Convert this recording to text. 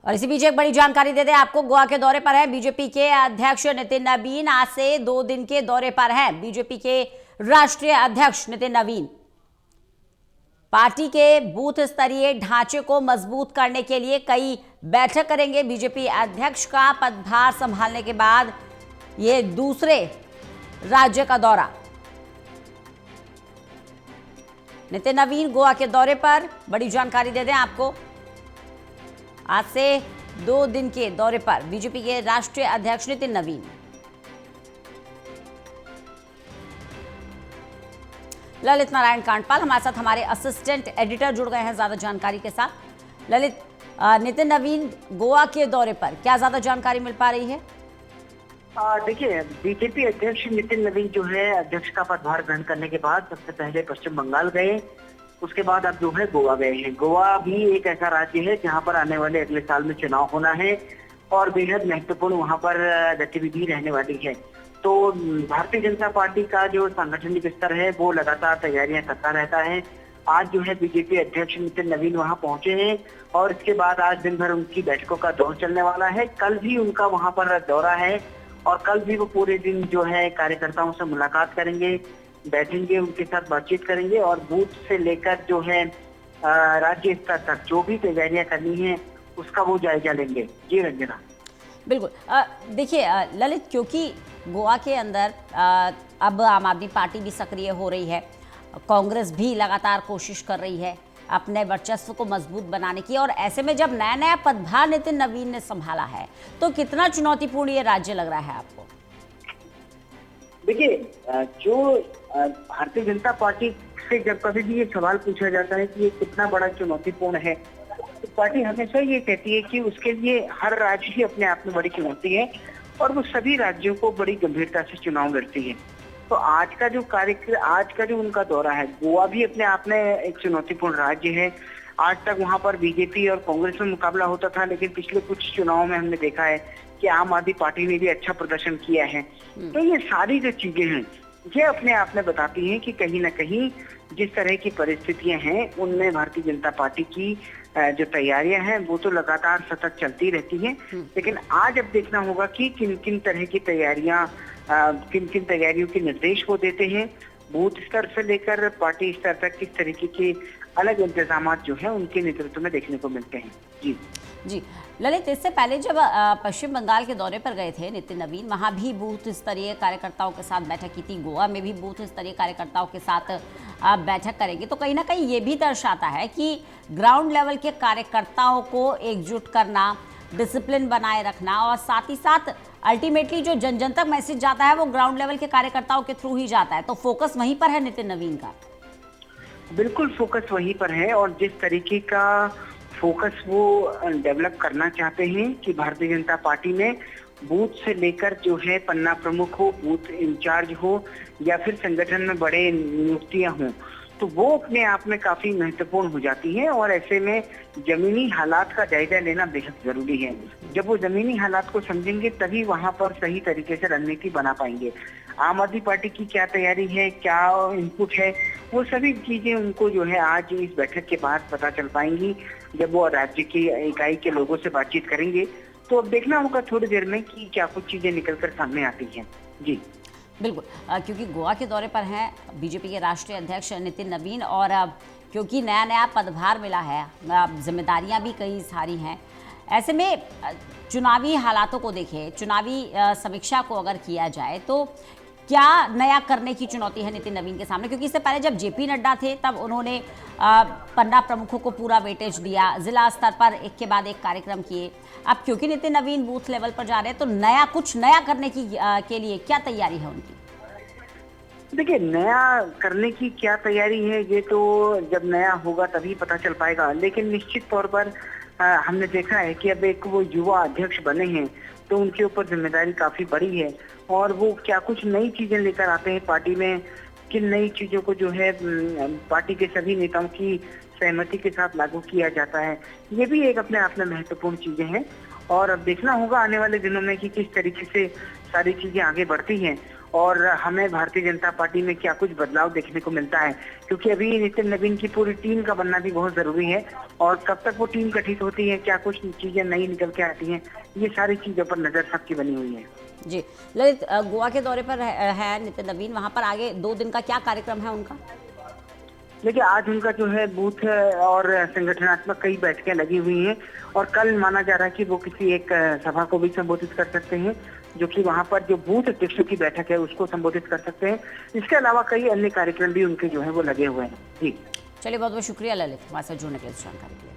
और इसी बीच एक बड़ी जानकारी दे दें आपको, गोवा के दौरे पर है बीजेपी के अध्यक्ष नितिन नवीन। आज से 2 दिन के दौरे पर हैं बीजेपी के राष्ट्रीय अध्यक्ष नितिन नवीन। पार्टी के बूथ स्तरीय ढांचे को मजबूत करने के लिए कई बैठक करेंगे। बीजेपी अध्यक्ष का पदभार संभालने के बाद ये दूसरे राज्य का दौरा। नितिन नवीन गोवा के दौरे पर, बड़ी जानकारी दे दें आपको, आज से 2 दिन के दौरे पर बीजेपी के राष्ट्रीय अध्यक्ष नितिन नवीन। ललित नारायण कांडपाल हमारे साथ, हमारे असिस्टेंट एडिटर जुड़ गए हैं ज्यादा जानकारी के साथ। ललित, नितिन नवीन गोवा के दौरे पर क्या ज्यादा जानकारी मिल पा रही है? देखिए, बीजेपी अध्यक्ष नितिन नवीन जो है अध्यक्ष का पदभार ग्रहण करने के बाद सबसे पहले पश्चिम बंगाल गए, उसके बाद अब जो है गोवा गए हैं। गोवा भी एक ऐसा राज्य है जहां पर आने वाले अगले साल में चुनाव होना है और बेहद महत्वपूर्ण वहां पर गतिविधि रहने वाली है। तो भारतीय जनता पार्टी का जो सांगठनिक स्तर है वो लगातार तैयारियां करता रहता है। आज जो है बीजेपी अध्यक्ष नितिन नवीन वहां पहुंचे हैं और इसके बाद आज दिन भर उनकी बैठकों का दौर चलने वाला है। कल भी उनका वहां पर दौरा है और कल भी वो पूरे दिन जो है कार्यकर्ताओं से मुलाकात करेंगे, बैठेंगे, उनके साथ बातचीत करेंगे और बूथ से लेकर जो है राज्य स्तर तक जो भी तैयारियां करनी है उसका वो जायजा लेंगे। जी रंजना। बिल्कुल। देखिए ललित, क्योंकि गोवा के अंदर अब आम आदमी पार्टी भी सक्रिय हो रही है, कांग्रेस भी लगातार कोशिश कर रही है अपने वर्चस्व को मजबूत बनाने की, और ऐसे में जब नया नया पदभार नितिन नवीन ने संभाला है तो कितना चुनौतीपूर्ण ये राज्य लग रहा है आपको? देखिए, जो भारतीय जनता पार्टी से जब कभी भी ये सवाल पूछा जाता है कि ये कितना बड़ा चुनौतीपूर्ण है, तो पार्टी हमेशा ये कहती है कि उसके लिए हर राज्य ही अपने आप में बड़ी चुनौती है और वो सभी राज्यों को बड़ी गंभीरता से चुनाव लड़ती है। तो आज का जो उनका दौरा है, गोवा भी अपने आप में एक चुनौतीपूर्ण राज्य है। आज तक वहां पर बीजेपी और कांग्रेस में मुकाबला होता था, लेकिन पिछले कुछ चुनावों में हमने देखा है कि आम आदमी पार्टी ने भी अच्छा प्रदर्शन किया है। तो ये सारी जो चीजें हैं ये अपने आप में बताती हैं कि कहीं ना कहीं जिस तरह की परिस्थितियां हैं उनमें भारतीय जनता पार्टी की जो तैयारियां हैं वो तो लगातार सतत चलती रहती हैं। लेकिन आज अब देखना होगा कि किन किन तरह की किन किन तैयारियों के निर्देश वो देते हैं। बूथ स्तर से लेकर पार्टी स्तर तक किस तरीके के अलग इंतजाम जो है उनके नेतृत्व में देखने को मिलते हैं। जी जी ललित, इससे पहले जब पश्चिम बंगाल के दौरे पर गए थे नितिन नवीन, वहां भी बूथ स्तरीय कार्यकर्ताओं के साथ बैठक की थी। गोवा में भी बूथ स्तरीय कार्यकर्ताओं के साथ बैठक करेंगे, तो कहीं ना कहीं ये भी दर्शाता है कि ग्राउंड लेवल के कार्यकर्ताओं को एकजुट करना, डिसिप्लिन बनाए रखना, और साथ ही साथ अल्टीमेटली जो जन जन तक मैसेज जाता है वो ग्राउंड लेवल के कार्यकर्ताओं के थ्रू ही जाता है। तो फोकस वहीं पर है नितिन नवीन का। बिल्कुल फोकस वहीं पर है और जिस तरीके का फोकस वो डेवलप करना चाहते हैं कि भारतीय जनता पार्टी में बूथ से लेकर जो है पन्ना प्रमुख हो, बूथ इंचार्ज हो या फिर संगठन में बड़े नियुक्तियां हों, तो वो अपने आप में काफी महत्वपूर्ण हो जाती है और ऐसे में जमीनी हालात का जायजा लेना बेहद जरूरी है। जब वो जमीनी हालात को समझेंगे तभी वहां पर सही तरीके से रणनीति बना पाएंगे। आम आदमी पार्टी की क्या तैयारी है, क्या इनपुट है, वो सभी चीजें उनको जो है आज इस बैठक के बाद पता चल पाएंगी। जब वो राज्य की इकाई के लोगों से बातचीत करेंगे तो अब देखना होगा थोड़ी देर में कि क्या कुछ चीजें निकलकर सामने आती हैं। जी बिल्कुल, क्योंकि गोवा के दौरे पर हैं बीजेपी के राष्ट्रीय अध्यक्ष नितिन नवीन, और क्योंकि नया नया पदभार मिला है, जिम्मेदारियां भी कई सारी हैं, ऐसे में चुनावी हालातों को देखें, चुनावी समीक्षा को अगर किया जाए तो क्या नया करने की चुनौती है नितिन नवीन के सामने? क्योंकि इससे पहले जब जेपी नड्डा थे तब उन्होंने पन्ना प्रमुखों को पूरा वेटेज दिया, जिला स्तर पर एक के बाद एक कार्यक्रम किए। अब क्योंकि नितिन नवीन बूथ लेवल पर जा रहे हैं तो कुछ नया करने की के लिए क्या तैयारी है उनकी? देखिए, नया करने की क्या तैयारी है ये तो जब नया होगा तभी पता चल पाएगा। लेकिन निश्चित तौर पर हमने देखा है कि अब एक वो युवा अध्यक्ष बने हैं तो उनके ऊपर जिम्मेदारी काफी बड़ी है और वो क्या कुछ नई चीजें लेकर आते हैं पार्टी में, किन नई चीजों को जो है पार्टी के सभी नेताओं की सहमति के साथ लागू किया जाता है। ये भी एक अपने आप में महत्वपूर्ण चीजें हैं और अब देखना होगा आने वाले दिनों में कि किस तरीके से सारी चीजें आगे बढ़ती हैं और हमें भारतीय जनता पार्टी में क्या कुछ बदलाव देखने को मिलता है, क्योंकि अभी नितिन नवीन की पूरी टीम का बनना भी बहुत जरूरी है और कब तक वो टीम गठित होती है, क्या कुछ चीजें नई निकल के आती हैं, ये सारी चीजों पर नजर सबकी बनी हुई है। जी ललित, गोवा के दौरे पर है नितिन नवीन, वहां पर आगे 2 दिन का क्या कार्यक्रम है उनका? देखिए, आज उनका जो है बूथ और संगठनात्मक कई बैठकें लगी हुई हैं और कल माना जा रहा है कि वो किसी एक सभा को भी संबोधित कर सकते हैं, जो कि वहां पर जो बूथ अध्यक्षों की बैठक है उसको संबोधित कर सकते हैं। इसके अलावा कई अन्य कार्यक्रम भी उनके जो है वो लगे हुए हैं। जी चलिए, बहुत बहुत शुक्रिया ललित, हमारे साथ जुड़ने के लिए, इस जानकारी के लिए।